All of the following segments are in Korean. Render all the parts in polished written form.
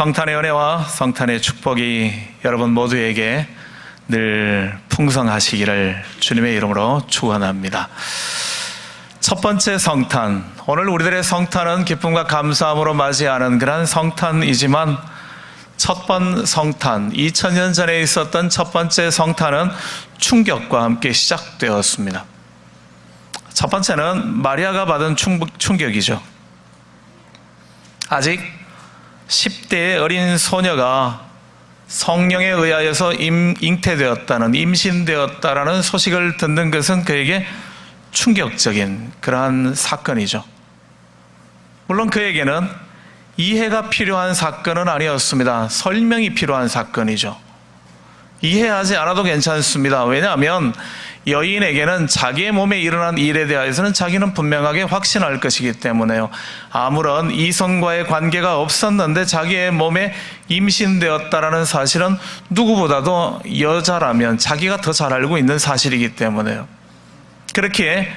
성탄의 은혜와 성탄의 축복이 여러분 모두에게 늘 풍성하시기를 주님의 이름으로 축원합니다. 첫 번째 성탄, 오늘 우리들의 성탄은 기쁨과 감사함으로 맞이하는 그런 성탄이지만 첫 번 성탄, 2000년 전에 있었던 첫 번째 성탄은 충격과 함께 시작되었습니다. 첫 번째는 마리아가 받은 충격이죠. 아직 10대의 어린 소녀가 성령에 의하여서 잉태되었다는, 임신되었다라는 소식을 듣는 것은 그에게 충격적인 그러한 사건이죠. 물론 그에게는 이해가 필요한 사건은 아니었습니다. 설명이 필요한 사건이죠. 이해하지 않아도 괜찮습니다. 왜냐하면 여인에게는 자기의 몸에 일어난 일에 대해서는 자기는 분명하게 확신할 것이기 때문에요. 아무런 이성과의 관계가 없었는데 자기의 몸에 임신되었다라는 사실은 누구보다도 여자라면 자기가 더 잘 알고 있는 사실이기 때문에요. 그렇기에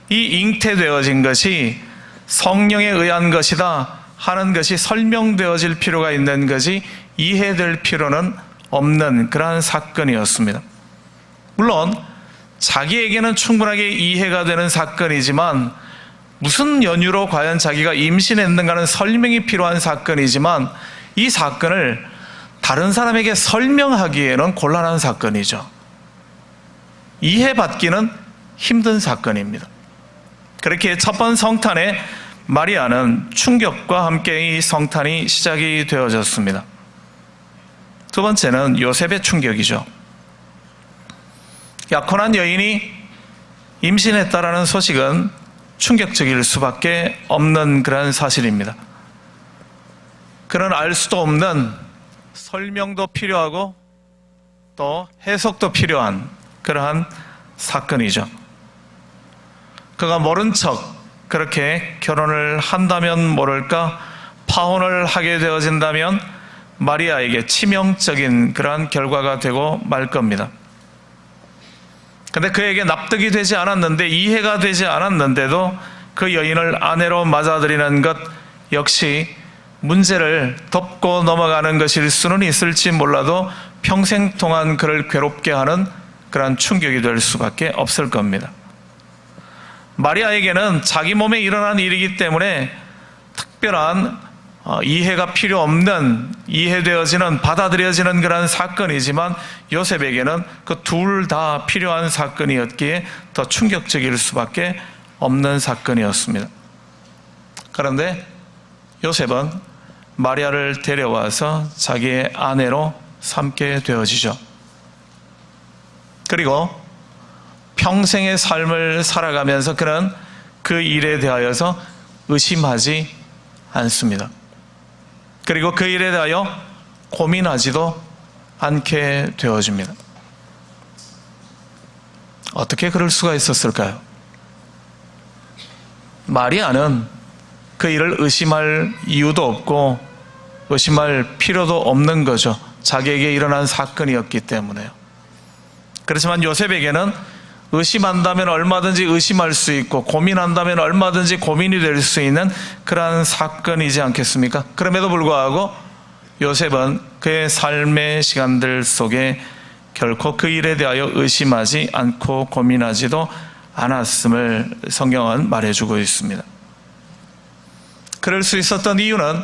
이 잉태되어진 것이 성령에 의한 것이다 하는 것이 설명되어질 필요가 있는 것이 이해될 필요는 없는 그러한 사건이었습니다. 물론 자기에게는 충분하게 이해가 되는 사건이지만 무슨 연유로 과연 자기가 임신했는가는 설명이 필요한 사건이지만 이 사건을 다른 사람에게 설명하기에는 곤란한 사건이죠. 이해받기는 힘든 사건입니다. 그렇게 첫 번 성탄에 마리아는 충격과 함께 이 성탄이 시작이 되어졌습니다. 두 번째는 요셉의 충격이죠. 약혼한 여인이 임신했다라는 소식은 충격적일 수밖에 없는 그런 사실입니다. 그런 알 수도 없는 설명도 필요하고 또 해석도 필요한 그러한 사건이죠. 그가 모른 척 그렇게 결혼을 한다면 모를까, 파혼을 하게 되어진다면 마리아에게 치명적인 그러한 결과가 되고 말 겁니다. 그런데 그에게 납득이 되지 않았는데, 이해가 되지 않았는데도 그 여인을 아내로 맞아들이는 것 역시 문제를 덮고 넘어가는 것일 수는 있을지 몰라도 평생 동안 그를 괴롭게 하는 그러한 충격이 될 수밖에 없을 겁니다. 마리아에게는 자기 몸에 일어난 일이기 때문에 특별한 이해가 필요 없는, 이해되어지는, 받아들여지는 그런 사건이지만 요셉에게는 그 둘 다 필요한 사건이었기에 더 충격적일 수밖에 없는 사건이었습니다. 그런데 요셉은 마리아를 데려와서 자기의 아내로 삼게 되어지죠. 그리고 평생의 삶을 살아가면서 그는 그 일에 대하여서 의심하지 않습니다. 그리고 그 일에 대하여 고민하지도 않게 되어집니다. 어떻게 그럴 수가 있었을까요? 마리아는 그 일을 의심할 이유도 없고 의심할 필요도 없는 거죠. 자기에게 일어난 사건이었기 때문에요. 그렇지만 요셉에게는 의심한다면 얼마든지 의심할 수 있고 고민한다면 얼마든지 고민이 될 수 있는 그러한 사건이지 않겠습니까? 그럼에도 불구하고 요셉은 그의 삶의 시간들 속에 결코 그 일에 대하여 의심하지 않고 고민하지도 않았음을 성경은 말해주고 있습니다. 그럴 수 있었던 이유는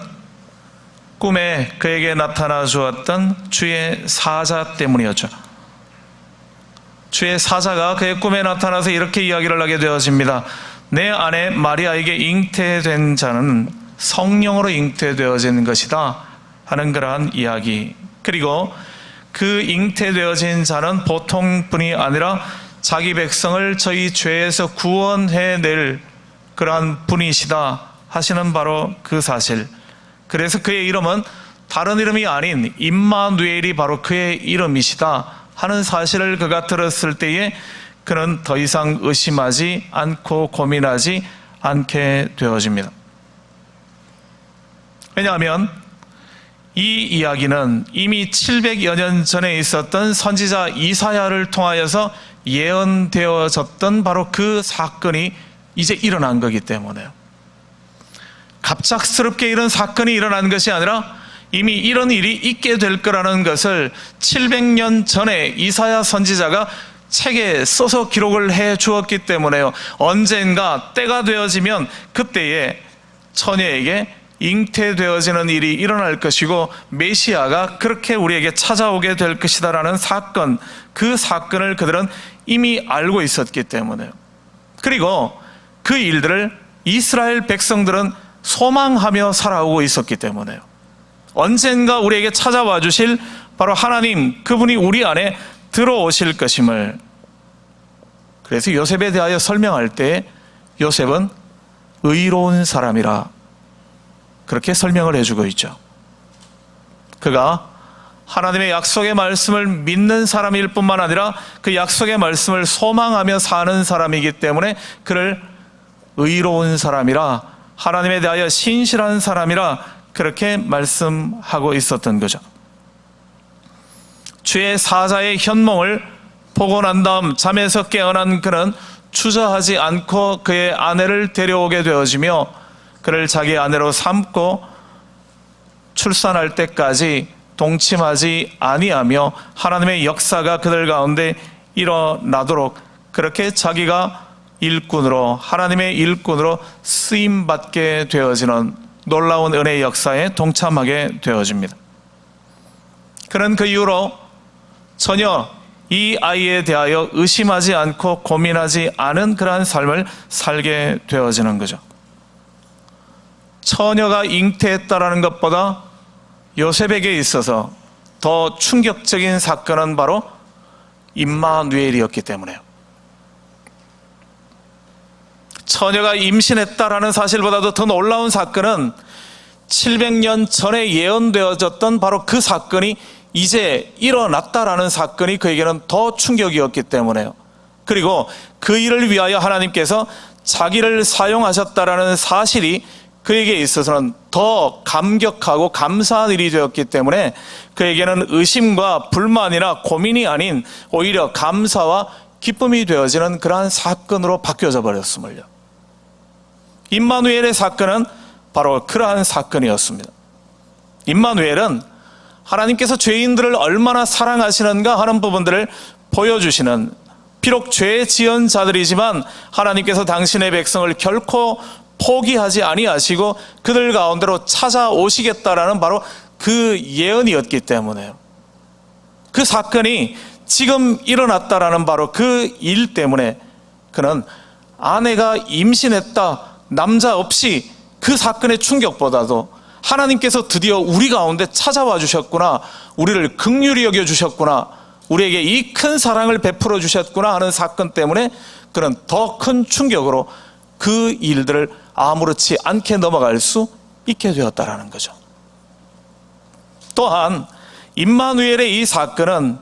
꿈에 그에게 나타나 주었던 주의 사자 때문이었죠. 주의 사자가 그의 꿈에 나타나서 이렇게 이야기를 하게 되어집니다. 내 아내 마리아에게 잉태된 자는 성령으로 잉태되어진 것이다 하는 그러한 이야기. 그리고 그 잉태되어진 자는 보통 분이 아니라 자기 백성을 저희 죄에서 구원해낼 그러한 분이시다 하시는 바로 그 사실. 그래서 그의 이름은 다른 이름이 아닌 임마누엘이 바로 그의 이름이시다 하는 사실을 그가 들었을 때에 그는 더 이상 의심하지 않고 고민하지 않게 되어집니다. 왜냐하면 이 이야기는 이미 700여 년 전에 있었던 선지자 이사야를 통하여서 예언되어졌던 바로 그 사건이 이제 일어난 거기 때문에요. 갑작스럽게 이런 사건이 일어난 것이 아니라 이미 이런 일이 있게 될 거라는 것을 700년 전에 이사야 선지자가 책에 써서 기록을 해 주었기 때문에요. 언젠가 때가 되어지면 그때에 처녀에게 잉태되어지는 일이 일어날 것이고 메시아가 그렇게 우리에게 찾아오게 될 것이다라는 사건, 그 사건을 그들은 이미 알고 있었기 때문에요. 그리고 그 일들을 이스라엘 백성들은 소망하며 살아오고 있었기 때문에요. 언젠가 우리에게 찾아와 주실 바로 하나님, 그분이 우리 안에 들어오실 것임을. 그래서 요셉에 대하여 설명할 때 요셉은 의로운 사람이라 그렇게 설명을 해주고 있죠. 그가 하나님의 약속의 말씀을 믿는 사람일 뿐만 아니라 그 약속의 말씀을 소망하며 사는 사람이기 때문에 그를 의로운 사람이라, 하나님에 대하여 신실한 사람이라 그렇게 말씀하고 있었던 거죠. 주의 사자의 현몽을 보고 난 다음 잠에서 깨어난 그는 주저하지 않고 그의 아내를 데려오게 되어지며 그를 자기 아내로 삼고 출산할 때까지 동침하지 아니하며 하나님의 역사가 그들 가운데 일어나도록 그렇게 자기가 일꾼으로, 하나님의 일꾼으로 쓰임받게 되어지는 놀라운 은혜의 역사에 동참하게 되어집니다. 그는 그 이후로 전혀 이 아이에 대하여 의심하지 않고 고민하지 않은 그러한 삶을 살게 되어지는 거죠. 처녀가 잉태했다라는 것보다 요셉에게 있어서 더 충격적인 사건은 바로 임마누엘이었기 때문에요. 처녀가 임신했다라는 사실보다도 더 놀라운 사건은 700년 전에 예언되어졌던 바로 그 사건이 이제 일어났다라는 사건이 그에게는 더 충격이었기 때문에요. 그리고 그 일을 위하여 하나님께서 자기를 사용하셨다라는 사실이 그에게 있어서는 더 감격하고 감사한 일이 되었기 때문에 그에게는 의심과 불만이나 고민이 아닌 오히려 감사와 기쁨이 되어지는 그러한 사건으로 바뀌어져 버렸음을요. 임마누엘의 사건은 바로 그러한 사건이었습니다. 임마누엘은 하나님께서 죄인들을 얼마나 사랑하시는가 하는 부분들을 보여주시는, 비록 죄 지은 자들이지만 하나님께서 당신의 백성을 결코 포기하지 아니하시고 그들 가운데로 찾아오시겠다라는 바로 그 예언이었기 때문에요. 그 사건이 지금 일어났다라는 바로 그 일 때문에 그는 아내가 임신했다, 남자 없이, 그 사건의 충격보다도 하나님께서 드디어 우리 가운데 찾아와 주셨구나, 우리를 긍휼히 여겨 주셨구나, 우리에게 이 큰 사랑을 베풀어 주셨구나 하는 사건 때문에 그는 더 큰 충격으로 그 일들을 아무렇지 않게 넘어갈 수 있게 되었다라는 거죠. 또한 임마누엘의 이 사건은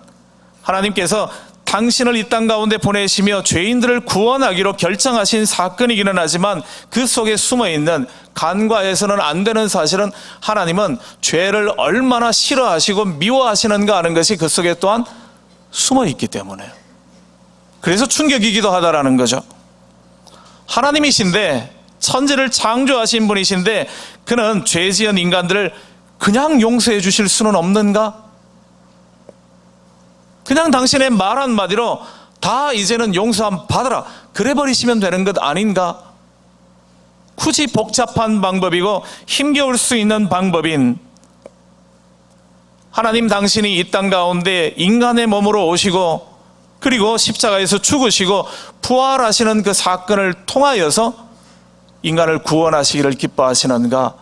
하나님께서 당신을 이 땅 가운데 보내시며 죄인들을 구원하기로 결정하신 사건이기는 하지만 그 속에 숨어있는 간과해서는 안 되는 사실은 하나님은 죄를 얼마나 싫어하시고 미워하시는가 하는 것이 그 속에 또한 숨어있기 때문에요. 그래서 충격이기도 하다라는 거죠. 하나님이신데, 천지를 창조하신 분이신데 그는 죄 지은 인간들을 그냥 용서해 주실 수는 없는가? 그냥 당신의 말 한마디로 다 이제는 용서함 받아라 그래 버리시면 되는 것 아닌가? 굳이 복잡한 방법이고 힘겨울 수 있는 방법인 하나님, 당신이 이 땅 가운데 인간의 몸으로 오시고 그리고 십자가에서 죽으시고 부활하시는 그 사건을 통하여서 인간을 구원하시기를 기뻐하시는가?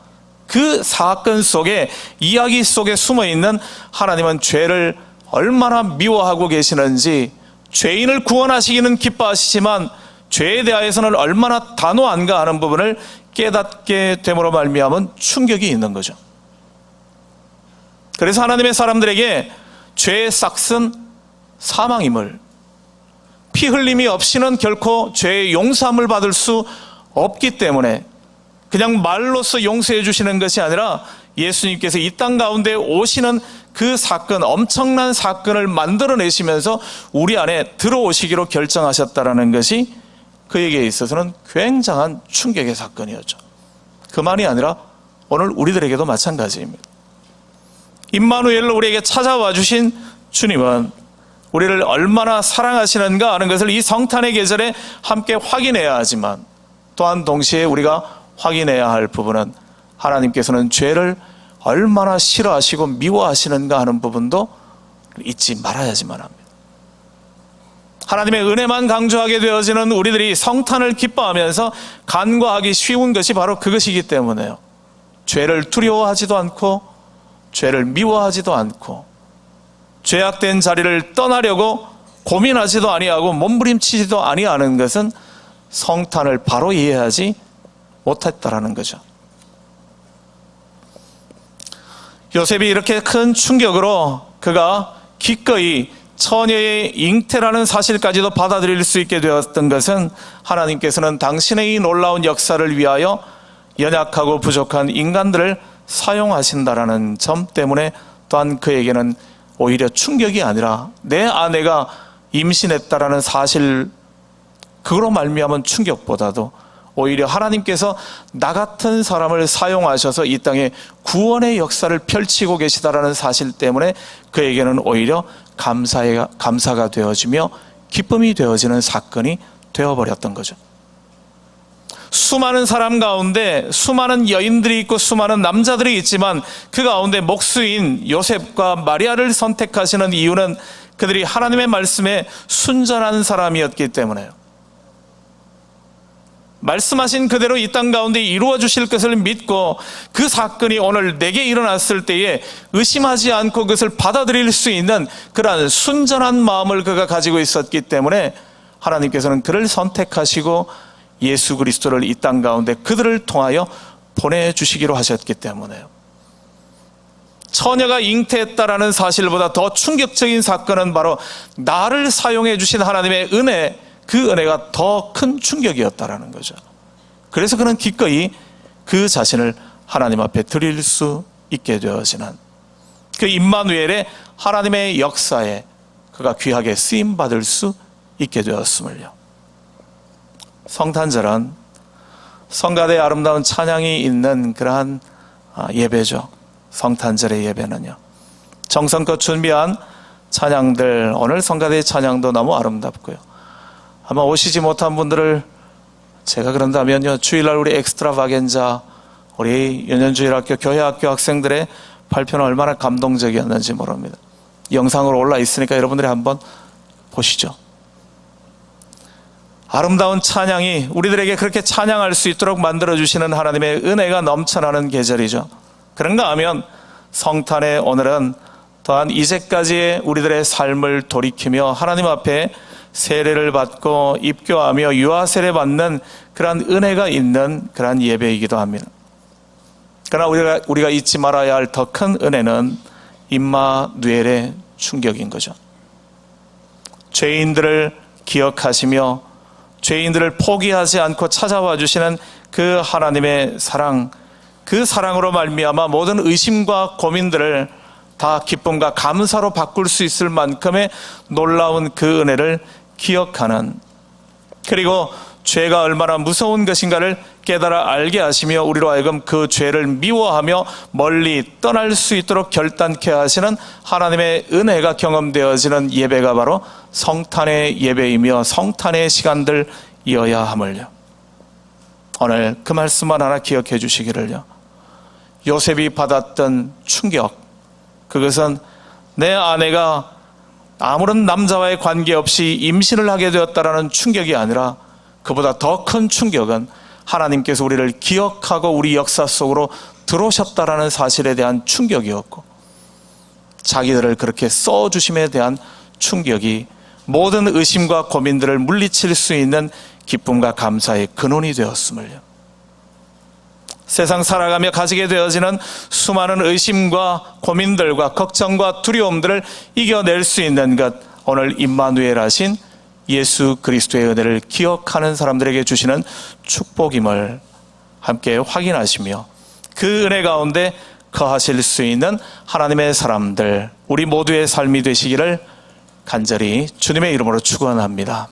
그 사건 속에, 이야기 속에 숨어있는 하나님은 죄를 얼마나 미워하고 계시는지, 죄인을 구원하시기는 기뻐하시지만 죄에 대하여서는 얼마나 단호한가 하는 부분을 깨닫게 됨으로 말미암은 충격이 있는 거죠. 그래서 하나님의 사람들에게 죄의 싹은 사망임을, 피 흘림이 없이는 결코 죄의 용서함을 받을 수 없기 때문에 그냥 말로써 용서해 주시는 것이 아니라 예수님께서 이 땅 가운데 오시는 그 사건, 엄청난 사건을 만들어내시면서 우리 안에 들어오시기로 결정하셨다라는 것이 그에게 있어서는 굉장한 충격의 사건이었죠. 그만이 아니라 오늘 우리들에게도 마찬가지입니다. 임마누엘로 우리에게 찾아와 주신 주님은 우리를 얼마나 사랑하시는가 하는 것을 이 성탄의 계절에 함께 확인해야 하지만, 또한 동시에 우리가 확인해야 할 부분은 하나님께서는 죄를 얼마나 싫어하시고 미워하시는가 하는 부분도 잊지 말아야지만 합니다. 하나님의 은혜만 강조하게 되어지는 우리들이 성탄을 기뻐하면서 간과하기 쉬운 것이 바로 그것이기 때문에요. 죄를 두려워하지도 않고 죄를 미워하지도 않고 죄악된 자리를 떠나려고 고민하지도 아니하고 몸부림치지도 아니하는 것은 성탄을 바로 이해하지 못했다라는 거죠. 요셉이 이렇게 큰 충격으로 그가 기꺼이 처녀의 잉태라는 사실까지도 받아들일 수 있게 되었던 것은 하나님께서는 당신의 이 놀라운 역사를 위하여 연약하고 부족한 인간들을 사용하신다라는 점 때문에 또한 그에게는 오히려 충격이 아니라 내 아내가 임신했다라는 사실, 그거로 말미암은 충격보다도 오히려 하나님께서 나 같은 사람을 사용하셔서 이 땅에 구원의 역사를 펼치고 계시다라는 사실 때문에 그에게는 오히려 감사가 되어지며 기쁨이 되어지는 사건이 되어버렸던 거죠. 수많은 사람 가운데 수많은 여인들이 있고 수많은 남자들이 있지만 그 가운데 목수인 요셉과 마리아를 선택하시는 이유는 그들이 하나님의 말씀에 순전한 사람이었기 때문에요. 말씀하신 그대로 이 땅 가운데 이루어 주실 것을 믿고 그 사건이 오늘 내게 일어났을 때에 의심하지 않고 그것을 받아들일 수 있는 그러한 순전한 마음을 그가 가지고 있었기 때문에 하나님께서는 그를 선택하시고 예수 그리스도를 이 땅 가운데 그들을 통하여 보내주시기로 하셨기 때문에요. 처녀가 잉태했다라는 사실보다 더 충격적인 사건은 바로 나를 사용해 주신 하나님의 은혜, 그 은혜가 더 큰 충격이었다라는 거죠. 그래서 그는 기꺼이 그 자신을 하나님 앞에 드릴 수 있게 되어지는 그 임마누엘의 하나님의 역사에 그가 귀하게 쓰임받을 수 있게 되었음을요. 성탄절은 성가대의 아름다운 찬양이 있는 그러한 예배죠. 성탄절의 예배는요, 정성껏 준비한 찬양들, 오늘 성가대의 찬양도 너무 아름답고요. 아마 오시지 못한 분들을 제가 그런다면요, 주일날 우리 엑스트라바겐자, 우리 연년주일학교 교회학교 학생들의 발표는 얼마나 감동적이었는지 모릅니다. 영상으로 올라 있으니까 여러분들이 한번 보시죠. 아름다운 찬양이 우리들에게 그렇게 찬양할 수 있도록 만들어주시는 하나님의 은혜가 넘쳐나는 계절이죠. 그런가 하면 성탄의 오늘은 또한 이제까지의 우리들의 삶을 돌이키며 하나님 앞에 세례를 받고 입교하며 유아 세례 받는 그러한 은혜가 있는 그러한 예배이기도 합니다. 그러나 우리가 잊지 말아야 할 더 큰 은혜는 임마누엘의 충격인 거죠. 죄인들을 기억하시며 죄인들을 포기하지 않고 찾아와 주시는 그 하나님의 사랑, 그 사랑으로 말미암아 모든 의심과 고민들을 다 기쁨과 감사로 바꿀 수 있을 만큼의 놀라운 그 은혜를 기억하는, 그리고 죄가 얼마나 무서운 것인가를 깨달아 알게 하시며 우리로 하여금 그 죄를 미워하며 멀리 떠날 수 있도록 결단케 하시는 하나님의 은혜가 경험되어지는 예배가 바로 성탄의 예배이며 성탄의 시간들이어야 함을요. 오늘 그 말씀만 하나 기억해 주시기를요. 요셉이 받았던 충격, 그것은 내 아내가 아무런 남자와의 관계없이 임신을 하게 되었다라는 충격이 아니라 그보다 더 큰 충격은 하나님께서 우리를 기억하고 우리 역사 속으로 들어오셨다라는 사실에 대한 충격이었고, 자기들을 그렇게 써주심에 대한 충격이 모든 의심과 고민들을 물리칠 수 있는 기쁨과 감사의 근원이 되었음을요. 세상 살아가며 가지게 되어지는 수많은 의심과 고민들과 걱정과 두려움들을 이겨낼 수 있는 것, 오늘 임마누엘 하신 예수 그리스도의 은혜를 기억하는 사람들에게 주시는 축복임을 함께 확인하시며 그 은혜 가운데 거하실 수 있는 하나님의 사람들, 우리 모두의 삶이 되시기를 간절히 주님의 이름으로 축원합니다.